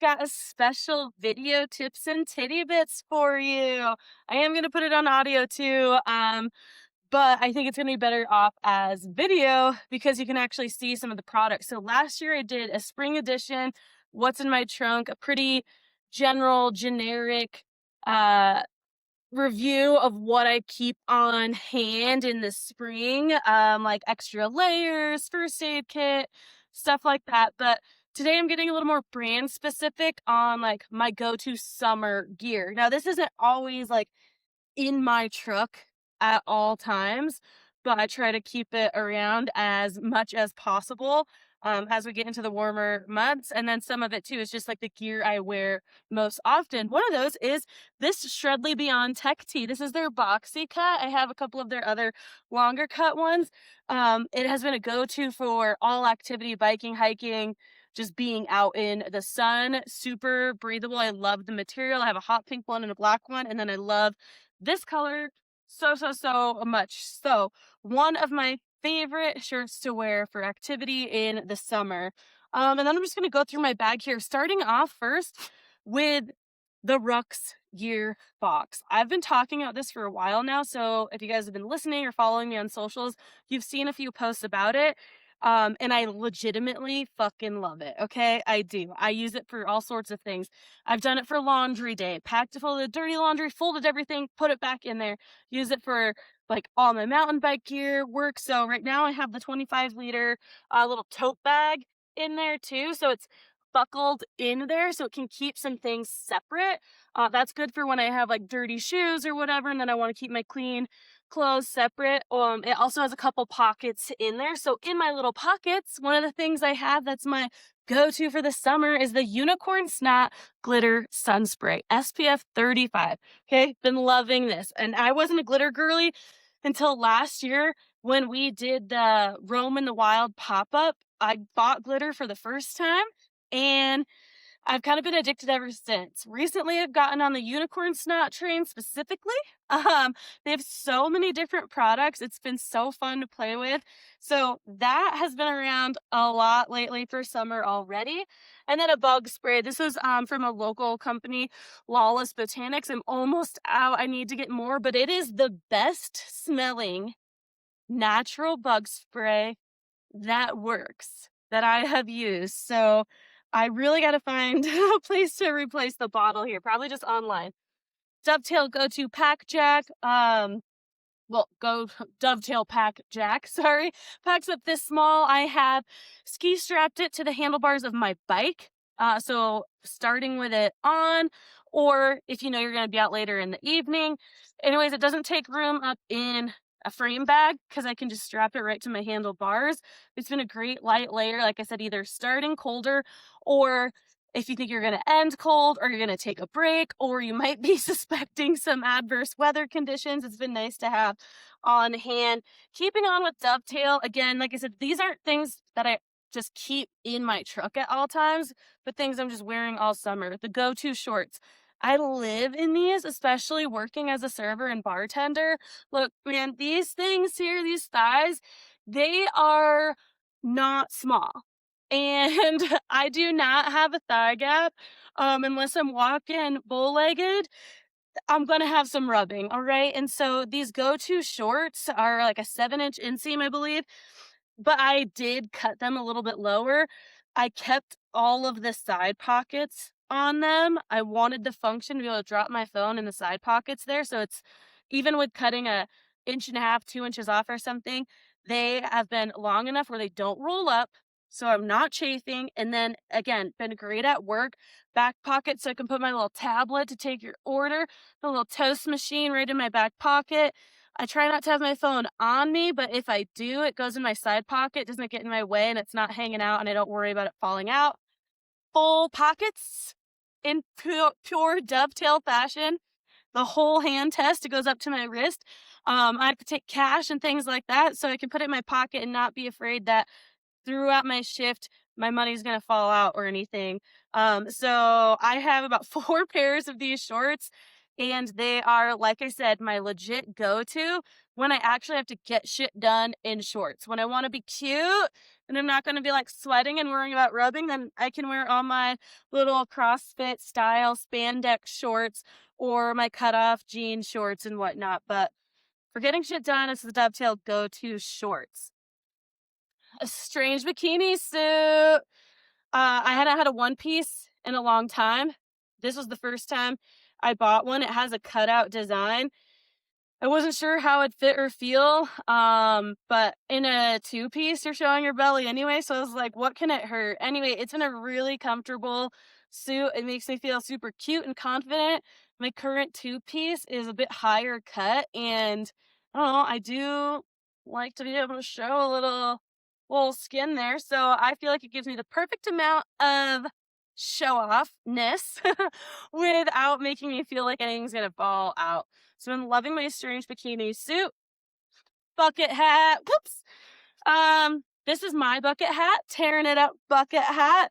got a special video tips and titty bits for you. I am going to put it on audio too. But I think it's going to be better off as video because you can actually see some of the products. So last year I did a spring edition, what's in my trunk, a pretty general, generic, uh, review of what I keep on hand in the spring, like extra layers, first aid kit, stuff like that. But today I'm getting a little more brand specific on like my go-to summer gear. Now, this isn't always like in my truck at all times, but I try to keep it around as much as possible as we get into the warmer months. And then some of it too is just like the gear I wear most often. One of those is this Shredly Beyond Tech Tee. This is their boxy cut. I have a couple of their other longer cut ones. It has been a go-to for all activity, biking, hiking, just being out in the sun. Super breathable. I love the material. I have a hot pink one and a black one, and then I love this color so much. So one of my favorite shirts to wear for activity in the summer. And then I'm just going to go through my bag here, starting off first with the Rucks gear box. I've been talking about this for a while now, so if you guys have been listening or following me on socials, you've seen a few posts about it. And I legitimately fucking love it. Okay. I do. I use it for all sorts of things. I've done it for laundry day, packed full of the dirty laundry, folded everything, put it back in there, use it for like all my mountain bike gear work. So right now I have the 25-liter little tote bag in there too. So it's buckled in there so it can keep some things separate. That's good for when I have like dirty shoes or whatever, and then I want to keep my clean clothes separate. It also has a couple pockets in there. So in my little pockets, one of the things I have that's my go-to for the summer is the Unicorn Snot Glitter Sun Spray, SPF 35. Okay, been loving this. And I wasn't a glitter girly until last year when we did the Roam in the Wild pop-up. I bought glitter for the first time, and I've kind of been addicted ever since. Recently, I've gotten on the unicorn snot train specifically. They have so many different products. It's been so fun to play with. So that has been around a lot lately for summer already. And then a bug spray. This is from a local company, Lawless Botanics. I'm almost out. I need to get more, but it is the best smelling natural bug spray that works that I have used. So I really got to find a place to replace the bottle here, probably just online. Dovetail Go-To Pack Jack. Go Dovetail Pack Jack, sorry. Packs up this small. I have ski strapped it to the handlebars of my bike. So starting with it on, or if you know you're going to be out later in the evening. Anyways, it doesn't take room up in a frame bag because I can just strap it right to my handlebars. It's been a great light layer, like I said, either starting colder, or if you think you're going to end cold, or you're going to take a break, or you might be suspecting some adverse weather conditions. It's been nice to have on hand. Keeping on with Dovetail, again, like I said, these aren't things that I just keep in my truck at all times, but things I'm just wearing all summer. The go-to shorts. I live in these, especially working as a server and bartender. Look, man, these things here, these thighs, they are not small. And I do not have a thigh gap. Unless I'm walking bow-legged, I'm gonna have some rubbing, all right? And so these go-to shorts are like a 7-inch inseam, I believe, but I did cut them a little bit lower. I kept all of the side pockets on them. I wanted the function to be able to drop my phone in the side pockets there. So it's even with cutting a inch and a half, 2 inches off or something, they have been long enough where they don't roll up. So I'm not chafing. And then again, been great at work. Back pocket so I can put my little tablet to take your order, the little toast machine right in my back pocket. I try not to have my phone on me, but if I do, it goes in my side pocket, doesn't get in my way, and it's not hanging out, and I don't worry about it falling out. Full pockets in pure dovetail fashion. The whole hand test, it goes up to my wrist. I have to take cash and things like that, so I can put it in my pocket and not be afraid that throughout my shift, my money's gonna fall out or anything. So I have about 4 pairs of these shorts. And they are, like I said, my legit go-to when I actually have to get shit done in shorts. When I want to be cute and I'm not going to be like sweating and worrying about rubbing, then I can wear all my little CrossFit style spandex shorts or my cutoff jean shorts and whatnot. But for getting shit done, it's the Dovetail go-to shorts. A strange bikini suit. I hadn't had a one piece in a long time. This was the first time I bought one. It has a cutout design. I wasn't sure how it'd fit or feel. But in a two piece, you're showing your belly anyway. So I was like, what can it hurt? Anyway, it's in a really comfortable suit. It makes me feel super cute and confident. My current two piece is a bit higher cut, and I don't know, I do like to be able to show a little skin there. So I feel like it gives me the perfect amount of show offness without making me feel like anything's gonna fall out. So I'm loving my strange bikini suit. Bucket hat. Whoops. This is my bucket hat, tearing it up bucket hat.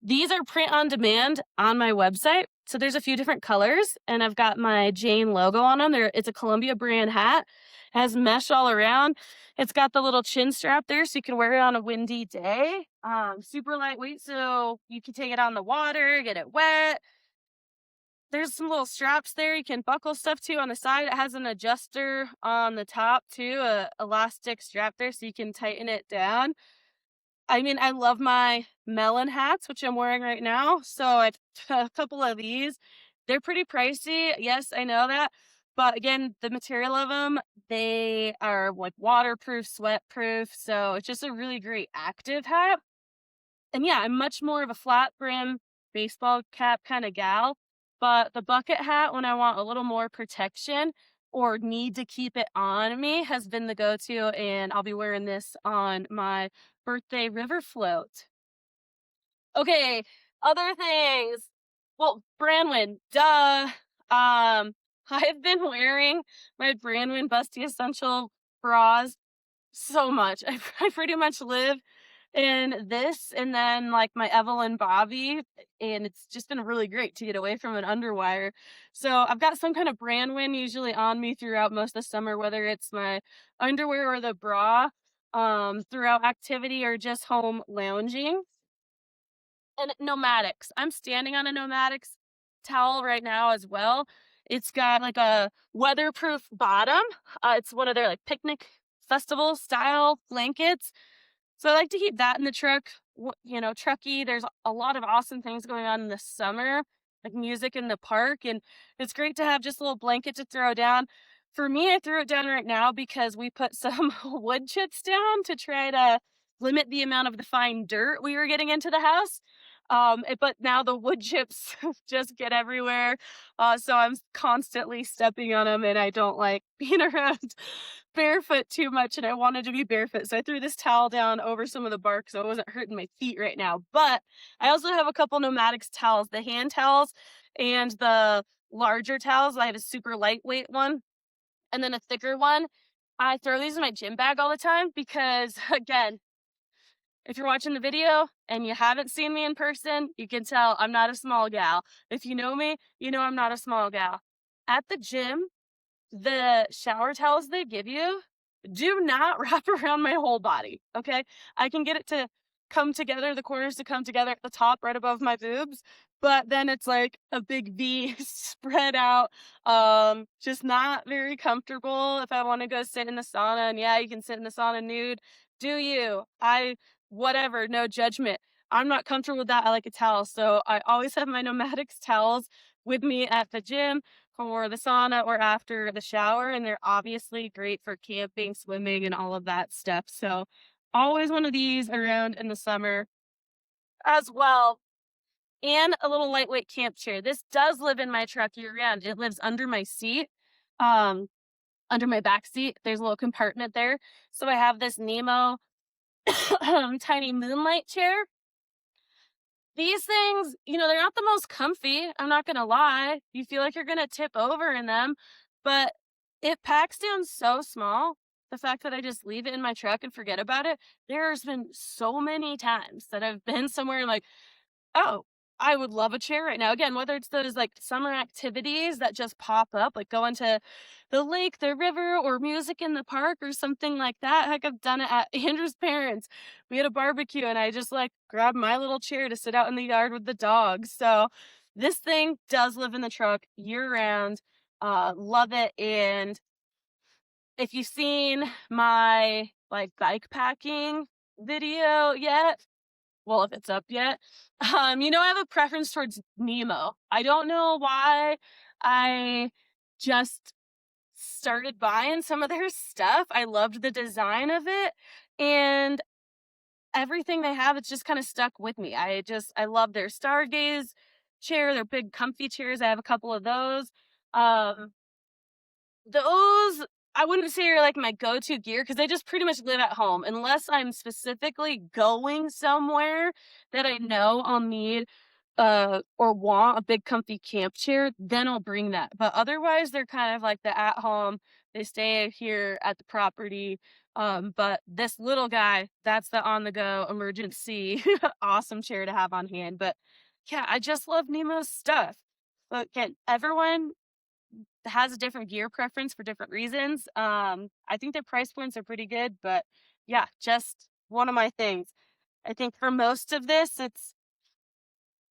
These are print on demand on my website. So there's a few different colors, and I've got my Jane logo on them. It's a Columbia brand hat. It has mesh all around. It's got the little chin strap there, so you can wear it on a windy day. Super lightweight, so you can take it on the water, get it wet. There's some little straps there you can buckle stuff to on the side. It has an adjuster on the top too, a elastic strap there so you can tighten it down. I mean, I love my melon hats, which I'm wearing right now. So I've a couple of these. They're pretty pricey. Yes, I know that. But again, the material of them, they are like waterproof, sweat proof. So it's just a really great active hat. And yeah, I'm much more of a flat brim baseball cap kind of gal. But the bucket hat, when I want a little more protection or need to keep it on me, has been the go to. And I'll be wearing this on my birthday river float. Okay, other things. Well, Brandwin, duh. I've been wearing my Brandwin Busty Essential bras so much. I pretty much live in this and then like my Evelyn Bobby, and it's just been really great to get away from an underwire. So I've got some kind of Brandwin usually on me throughout most of the summer, whether it's my underwear or the bra, throughout activity or just home lounging. And Nomadics. I'm standing on a Nomadics towel right now as well. It's got like a weatherproof bottom. It's one of their like picnic festival style blankets. So I like to keep that in the truck. Trucky. There's a lot of awesome things going on in the summer, like music in the park, and it's great to have just a little blanket to throw down. For me, I threw it down right now because we put some wood chips down to try to limit the amount of the fine dirt we were getting into the house. But now the wood chips just get everywhere. So I'm constantly stepping on them, and I don't like being around barefoot too much, and I wanted to be barefoot. So I threw this towel down over some of the bark so it wasn't hurting my feet right now. But I also have a couple Nomadics towels, the hand towels and the larger towels. I have a super lightweight one and then a thicker one. I throw these in my gym bag all the time because, again, if you're watching the video and you haven't seen me in person, you can tell I'm not a small gal. If you know me, you know I'm not a small gal. At the gym, the shower towels they give you do not wrap around my whole body, okay? I can get it to come together, the corners to come together at the top right above my boobs, but then it's like a big V spread out. Just not very comfortable if I want to go sit in the sauna. And yeah, you can sit in the sauna nude. Do you? Whatever, no judgment. I'm not comfortable with that. I like a towel. So I always have my Nomadics towels with me at the gym for the sauna or after the shower. And they're obviously great for camping, swimming, and all of that stuff. So always one of these around in the summer as well. And a little lightweight camp chair. This does live in my truck year round. It lives under my seat, under my back seat. There's a little compartment there. So I have this Nemo tiny moonlight chair. These things, they're not the most comfy. I'm not going to lie. You feel like you're going to tip over in them, but it packs down so small. The fact that I just leave it in my truck and forget about it. There's been so many times that I've been somewhere and like, oh, I would love a chair right now. Again, whether it's those like summer activities that just pop up, like going to the lake, the river, or music in the park or something like that. Heck, I've done it at Andrew's parents. We had a barbecue and I just like grabbed my little chair to sit out in the yard with the dogs. So this thing does live in the truck year round. Love it. And if you've seen my like bike packing video yet, well, if it's up yet, I have a preference towards Nemo. I don't know why I just started buying some of their stuff. I loved the design of it and everything they have, it's just kind of stuck with me. I love their Stargaze chair, their big comfy chairs. I have a couple of those. Um, those I wouldn't say are like my go-to gear because I just pretty much live at home unless I'm specifically going somewhere that I know I'll need or want a big comfy camp chair, then I'll bring that. But otherwise they're kind of like the at home, they stay here at the property. But this little guy, that's the on the go emergency awesome chair to have on hand. But yeah, I just love Nemo's stuff. But can everyone has a different gear preference for different reasons. I think their price points are pretty good, but yeah, just one of my things. I think for most of this,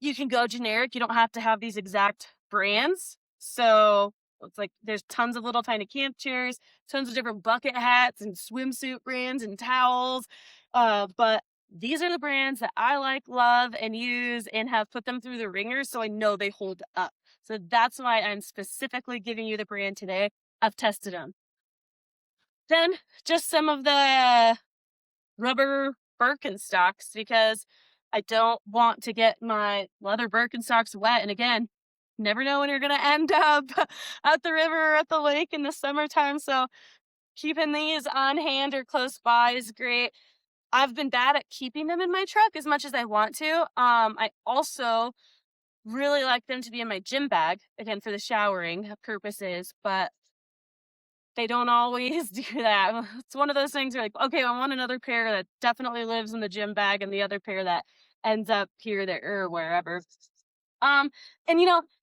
you can go generic. You don't have to have these exact brands. So it's like there's tons of little tiny camp chairs, tons of different bucket hats and swimsuit brands and towels. But these are the brands that I like, love, and use and have put them through the ringers so I know they hold up. So that's why I'm specifically giving you the brand today. I've tested them. Then just some of the rubber Birkenstocks because I don't want to get my leather Birkenstocks wet. And again, never know when you're going to end up at the river or at the lake in the summertime. So keeping these on hand or close by is great. I've been bad at keeping them in my truck as much as I want to. I also really like them to be in my gym bag, again, for the showering purposes, but they don't always do that. It's one of those things where like, okay, I want another pair that definitely lives in the gym bag and the other pair that ends up here, there, or wherever. Um, and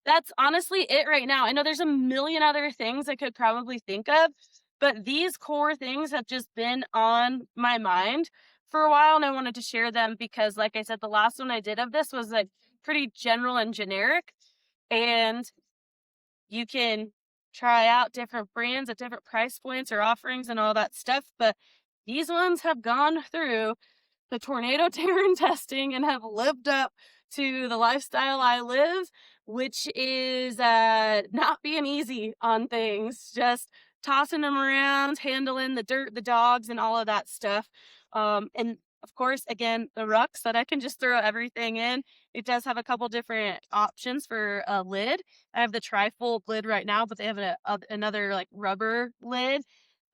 that's honestly it right now. I know there's a million other things I could probably think of, but these core things have just been on my mind for a while, and I wanted to share them because, like I said, the last one I did of this was like pretty general and generic, and you can try out different brands at different price points or offerings and all that stuff. But these ones have gone through the tornado terrain testing and have lived up to the lifestyle I live, which is not being easy on things, just tossing them around, handling the dirt, the dogs, and all of that stuff. And of course, again, the rucks that I can just throw everything in. It does have a couple different options for a lid. I have the trifold lid right now, but they have another like rubber lid.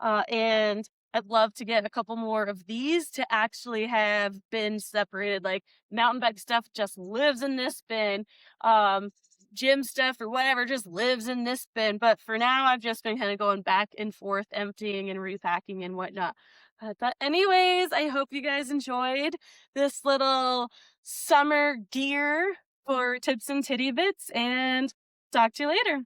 And I'd love to get a couple more of these to actually have been separated. Like mountain bike stuff just lives in this bin. Gym stuff or whatever just lives in this bin. But for now, I've just been kind of going back and forth, emptying and repacking and whatnot. But anyways, I hope you guys enjoyed this little summer gear for tips and titty bits, and talk to you later.